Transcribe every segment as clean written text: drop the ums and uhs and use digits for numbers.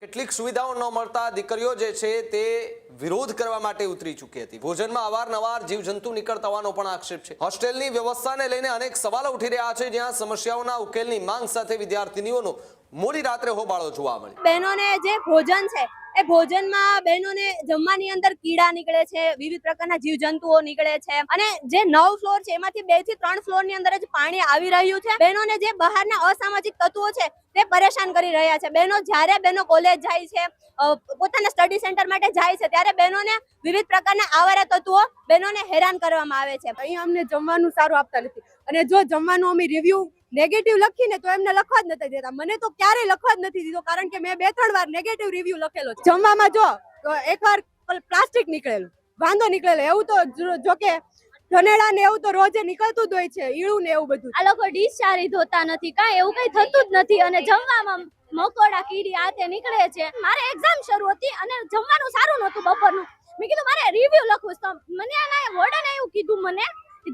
કેટલીક સુવિધાઓ ન મળતા દીકરીઓ જે છે તે વિરોધ કરવા માટે ઉતરી ચૂકી હતી। ભોજનમાં અવારનવાર જીવજંતુ નીકળતા હોવાનો પણ આક્ષેપ છે। હોસ્ટેલની વ્યવસ્થાને લઈને અનેક સવાલો ઉઠી રહ્યા છે, જ્યાં સમસ્યાઓના ઉકેલની માંગ સાથે વિદ્યાર્થીનીઓનો મોડી રાત્રે હોબાળો જોવા મળ્યો। બહેનોને જે ભોજન છે એ ભોજનમાં બહેનોને જમવાની અંદર કીડા નીકળે છે, વિવિધ પ્રકારના જીવજંતુઓ નીકળે છે અને જે 9 ફ્લોર છે એમાંથી 2 થી 3 ફ્લોરની અંદર જ પાણી આવી રહ્યું છે। બહેનોને જે બહારના અસામાજિક તત્વો છે તે પરેશાન કરી રહ્યા છે। બહેનો કોલેજ જાય છે, પોતાના સ્ટડી સેન્ટર માટે જાય છે, ત્યારે બહેનોને વિવિધ પ્રકારના આવારા તત્વો બહેનોને હેરાન કરવામાં આવે છે। અહીંયા અમને જમવાનું સારું આપતા નથી અને જો જમવાનું અમે રિવ્યુ નેગેટિવ લખીને તો એમને લખવા જ નથી દેતા। મને તો ક્યારેય લખવા જ નથી દીધો, કારણ કે મેં 2-3 વાર નેગેટિવ રિવ્યુ લખેલો છે। જમવામાં જો એકવાર પ્લાસ્ટિક નીકળેલું, વાંધો નીકળેલો, એવું તો જો કે ધનેડા ને એવું તો રોજે નીકળતું જ હોય છે, ઈળું ને એવું બધું। આ લોકો ડીશ સારી ધોતા નથી, કાંઈ એવું કઈ થતું જ નથી અને જમવામાં મકોડા કીડી આ તે નીકળે છે। મારે એક્ઝામ શરૂ હતી અને જમવાનું સારું નહોતું બપોરનું। મેં કીધું મારે રિવ્યુ લખવું છે, તો મને આના વોર્ડને એવું કીધું મને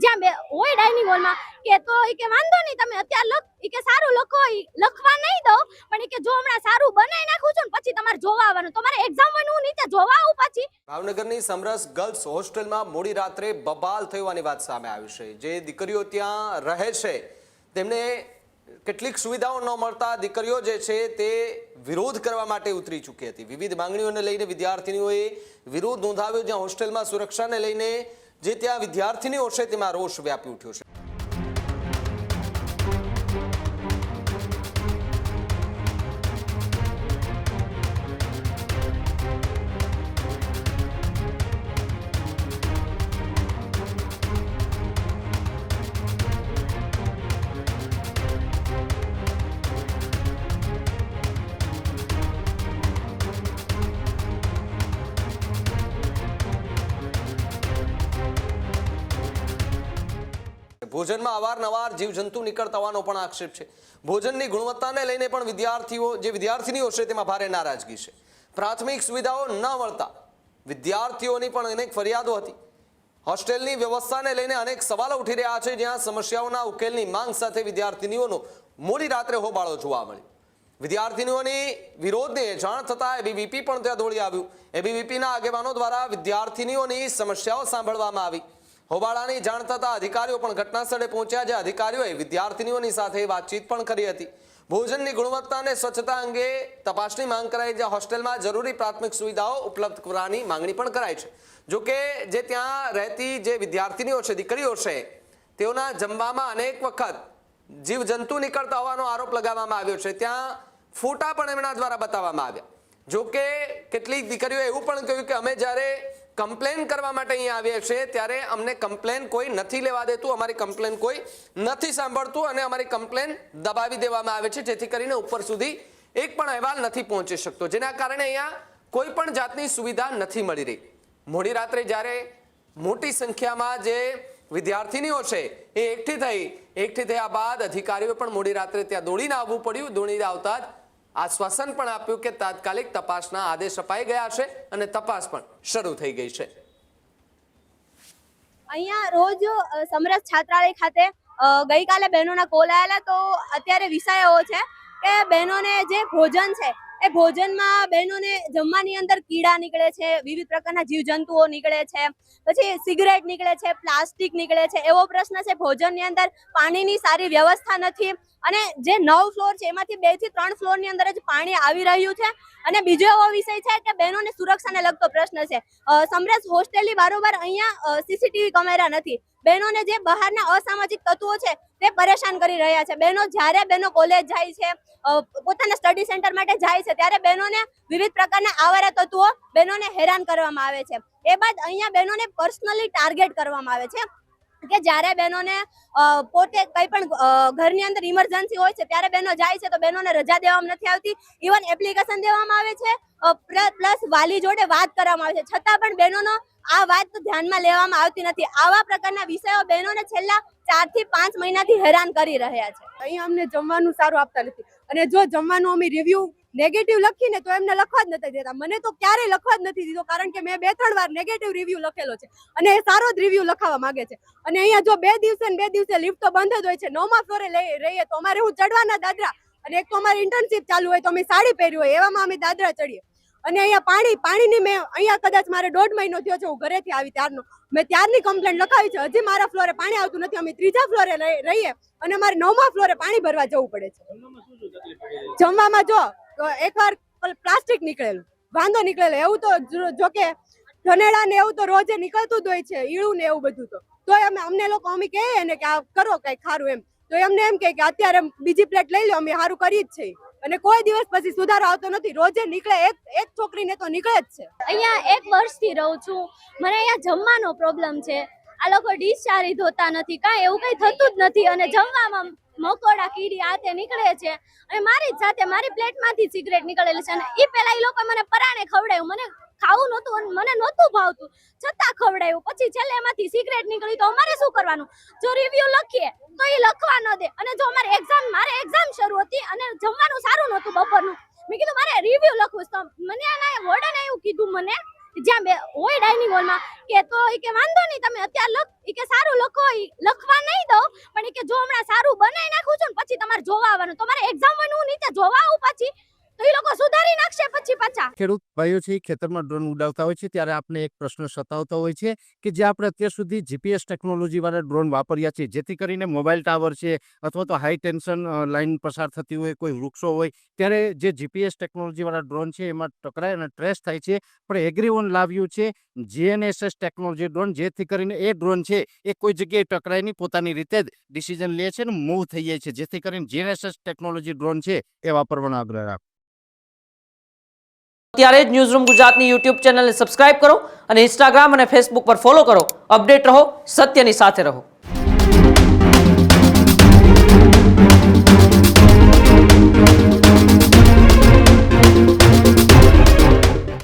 જ્યાં હોય ડાઇનિંગ હોલમાં કે તો ઈ કે વાંધો નહીં તમે અત્યારે લખ, ઈ કે સારું લખો, ઈ લખવા નહીં દઉં પણ ઈ કે જો હમણાં સારું બનાવી નાખું છું ને પછી તમારે જોવા આવવાનું, તો મારે એક્ઝામ હોય હું નીચે જોવા આવું પછી। ભાવનગરની સમરસ ગર્લ્સ હોસ્ટેલમાં મોડી રાત્રે બબાલ થવાની વાત સામે આવી છે। જે દીકરીઓ ત્યાં રહે છે તેમને કેટલીક સુવિધાઓ ન મળતા દીકરીઓ જે છે તે વિરોધ કરવા માટે ઉતરી ચૂકી હતી। વિવિધ માંગણીઓને લઈને વિદ્યાર્થીનીઓએ વિરોધ નોંધાવ્યો, જ્યાં હોસ્ટેલમાં સુરક્ષાને લઈને જે ત્યાં વિદ્યાર્થીનીઓ છે તેમાં રોષ વ્યાપી ઉઠ્યો છે। ભોજનમાં અવારનવાર જીવજંતુ નીકળતા હોવાનો પણ આક્ષેપ છે। ભોજનની ગુણવત્તાને લઈને પણ વિદ્યાર્થીનીઓ છે તેમાં ભારે નારાજગી છે। પ્રાથમિક સુવિધાઓ ન મળતા વિદ્યાર્થીઓની પણ અનેક ફરિયાદો હતી। હોસ્ટેલની વ્યવસ્થાને લઈને અનેક સવાલો ઉઠી રહ્યા છે, જ્યાં સમસ્યાઓના ઉકેલની માંગ સાથે વિદ્યાર્થીનીઓનો મોડી રાત્રે હોબાળો જોવા મળ્યો। વિદ્યાર્થીનીઓની વિરોધની જાણ થતાં એબીવીપી પણ ત્યાં દોડી આવ્યું। એબીવીપીના આગેવાનો દ્વારા વિદ્યાર્થીનીઓની સમસ્યાઓ સાંભળવામાં આવી। હોબાળાની જાણ થતા અધિકારીઓ પણ ઘટના સ્થળે પહોંચ્યા, જે અધિકારીઓએ વિદ્યાર્થીનીઓની સાથે વાતચીત પણ કરી હતી। ભોજનની ગુણવત્તા અને સ્વચ્છતા અંગે તપાસની માંગ કરાઈ, જ્યાં હોસ્ટેલમાં જરૂરી પ્રાથમિક સુવિધાઓ ઉપલબ્ધ કરવાની માંગણી પણ કરાઈ છે। જોકે જે ત્યાં રહેતી જે વિદ્યાર્થીનીઓ છે, દીકરીઓ છે, તેઓના જમવામાં અનેક વખત જીવજંતુ નીકળતા હોવાનો આરોપ લગાવવામાં આવ્યો છે। ત્યાં ફોટા પણ એમના દ્વારા બતાવવામાં આવ્યા। જોકે કેટલીક દીકરીઓ એવું પણ કહ્યું કે અમે જ્યારે કમ્પ્લેન કરવા માટે અહીંયા આવ્યા છે ત્યારે અમને કમ્પ્લેન કોઈ નથી લેવા દેતું, અમારી કમ્પ્લેન કોઈ નથી સાંભળતું અને અમારી કમ્પ્લેન દબાવી દેવામાં આવે છે, જેથી કરીને ઉપર સુધી એક પણ અહેવાલ નથી પહોંચી શકતો, જેના કારણે અહીંયા કોઈ પણ જાતની સુવિધા નથી મળી રહી। મોડી રાત્રે જ્યારે મોટી સંખ્યામાં જે વિદ્યાર્થીનીઓ છે એ એકઠી થયા બાદ અધિકારીઓ પણ મોડી રાત્રે ત્યાં દોડીને આવવું પડ્યું। દોડીને આવતા જ આશ્વાસન પણ આપ્યું કે તાત્કાલિક તપાસના આદેશ અપાઈ ગયા છે અને તપાસ પણ શરૂ થઈ ગઈ છે। અહીંયા રોજ સમરસ છાત્રાલય ખાતે ગઈકાલે બહેનોના કોલ આવેલા, તો અત્યારે વિષય એવો છે કે બહેનોને જે ભોજન છે એ ભોજનમાં બહેનોને જમવાની અંદર કીડા નીકળે છે, વિવિધ પ્રકારના જીવજંતુઓ નીકળે છે, પછી સિગરેટ નીકળે છે, પ્લાસ્ટિક નીકળે છે, એવો પ્રશ્ન છે। ભોજનની અંદર પાણીની સારી વ્યવસ્થા નથી અને જે 9 ફ્લોર છે એમાંથી 2 થી 3 ફ્લોરની અંદર જ પાણી આવી રહ્યું છે। અને બીજો એવો વિષય છે કે બહેનોને સુરક્ષાને લગતો પ્રશ્ન છે। સમરસ હોસ્ટેલની બારોબાર અહીંયા સીસીટીવી કેમેરા નથી। બહેનોને જે બહારના અસામાજિક તત્વો છે તે પરેશાન કરી રહ્યા છે। બહેનો કોલેજ જાય છે, પોતાના સ્ટડી સેન્ટર માટે જાય છે, ત્યારે બહેનોને વિવિધ પ્રકારના આવારા તત્વો બહેનોને હેરાન કરવામાં આવે છે। એ બાદ અહીંયા બહેનોને પર્સનલી ટાર્ગેટ કરવામાં આવે છે કે જ્યારે બહેનોને પોતે કંઈ પણ ઘરની અંદર ઇમરજન્સી હોય છે ત્યારે બહેનો જાય છે તો બહેનોને રજા દેવામાં નથી આવતી, ઇવન એપ્લિકેશન દેવામાં આવે છે, પ્લસ વાલી જોડે વાત કરવામાં આવે છે, છતાં પણ બહેનોનો આ વાત ધ્યાનમાં લેવામાં આવતી નથી। આવા પ્રકારના વિષયો બહેનોને છેલ્લા 4 થી 5 મહિનાથી હેરાન કરી રહ્યા છે। અહીંયા અમને જમવાનું સારું આપતા નથી અને જો જમવાનું અમે રિવ્યુ નેગેટિવ લખીને તો એમને લખવા જ નથી દેતા। મને તો ક્યારેય લખવા જ નથી દીધો, કારણ કે મેં 2-3 વાર નેગેટિવ રિવ્યુ લખેલો છે અને એ સારો જ રિવ્યુ લખાવવા માંગે છે। અને અહીંયા જો 2 દિવસે લિફ્ટ તો બંધ જ હોય છે। 9મા ફ્લોરે રહીએ તો અમારે હું ચડવાના દાદરા અને એક તો અમારી ઇન્ટર્નશિપ ચાલુ હોય તો અમે સાડી પહેરી હોય એવામાં અમે દાદરા ચડીએ. અને અહીંયા પાણીની મેં અહીંયા કદાચ મારે 1.5 મહિનો થયો છે હું ઘરેથી આવી ત્યારનો મેં ત્યારની કમ્પ્લેન્ટ લખાવી છે. હજી મારા ફ્લોરે પાણી આવતું નથી. અમે 3જા ફ્લોરે રહીએ અને અમારે 9મા ફ્લોરે પાણી ભરવા જવું પડે છે. જમવામાં જો એકવાર પ્લાસ્ટિક નીકળેલું વાંધો નીકળેલો એવું તો જો કે ધનેડા ને એવું તો રોજે નીકળતું જ હોય છે, ઈળું ને એવું બધું તોય અમને લોકો અમે કહીએ ને કે આ કરો કઈ ખારું એમ તો એમને એમ કે અત્યારે બીજી પ્લેટ લઈ લો, અમે સારું કરી જ છે. અને કોઈ દિવસ પછી સુધારો આવતો નથી. રોજે નીકળે એક છોકરીને તો નીકળે જ છે. અહીંયા 1 વર્ષથી રહું છું. મને અહીંયા જમવાનો પ્રોબ્લેમ છે. આ લોકો ડીશ સારી ધોતા નથી, કાંઈ એવું કંઈ થતું જ નથી. અને જમવામાં મકોડા કીડી આ તે નીકળે છે. અને મારી જ સાથે મારી પ્લેટમાંથી સિગરેટ નીકળેલી છે. અને એ પહેલા એ લોકો મને પરાણે ખવડાવ્યું. મને ખાવું નહોતું અને મને નહોતું ભાવતું છતાં ખવડાવ્યું. પછી છેલ્લે એમાંથી સિગરેટ નીકળી તો અમારે શું કરવાનું? જો રિવ્યુ લખીએ તો એ લખવા ન દે. અને જો મારે એક્ઝામ શરૂ હતી અને જમવાનું સારું નહોતું બપોરનું, મેં કીધું મારે રિવ્યુ લખવું તો મને એના વોર્ડને એવું કીધું મને જ્યાં હોય ડાઇનિંગ હોલમાં કે તો એ કે વાંધો નહીં તમે અત્યારે લખ, એ કે સારું લખો, લખવા નહીં દો પણ એ કે જો હમણાં સારું બનાવી નાખું છું ને પછી તમારે જોવા આવવાનું. તો મારે એક્ઝામ હોય હું નીચે જોવા આવું પછી તો એ લોકો સુધારી નાખશે પછી પાછા. ખેડૂત ભાઈઓ છે ખેતરમાં ડ્રોન ઉડાવતા હોય છે ત્યારે આપણે એક પ્રશ્ન સતાવતો હોય છે કે જે આપણે અત્યાર સુધી જીપીએસ ટેકનોલોજી વાળા ડ્રોન વાપર્યા છે જેથી કરીને મોબાઈલ ટાવર છે અથવા તો હાઈ ટેન્શન લાઈન પસાર થતી હોય, કોઈ વૃક્ષો હોય ત્યારે જે જીપીએસ ટેકનોલોજી વાળા ડ્રોન છે એમાં ટકરાય અને ટ્રેસ થાય છે. પણ એગ્રીવન લાવ્યું છે GNSS ટેકનોલોજી ડ્રોન, જેથી કરીને એ ડ્રોન છે એ કોઈ જગ્યાએ ટકરાય નહીં, પોતાની રીતે જ ડિસિઝન લે છે અને મૂવ થઈ જાય છે. જેથી કરીને GNSS ટેકનોલોજી ડ્રોન છે એ વાપરવાનો આગ્રહ રાખો. અત્યારે જ ન્યૂઝરૂમ ગુજરાતની યુટ્યુબ ચેનલને સબસ્ક્રાઇબ કરો અને ઇન્સ્ટાગ્રામ અને ફેસબુક પર ફોલો કરો. અપડેટ રહો, સત્યની સાથે રહો.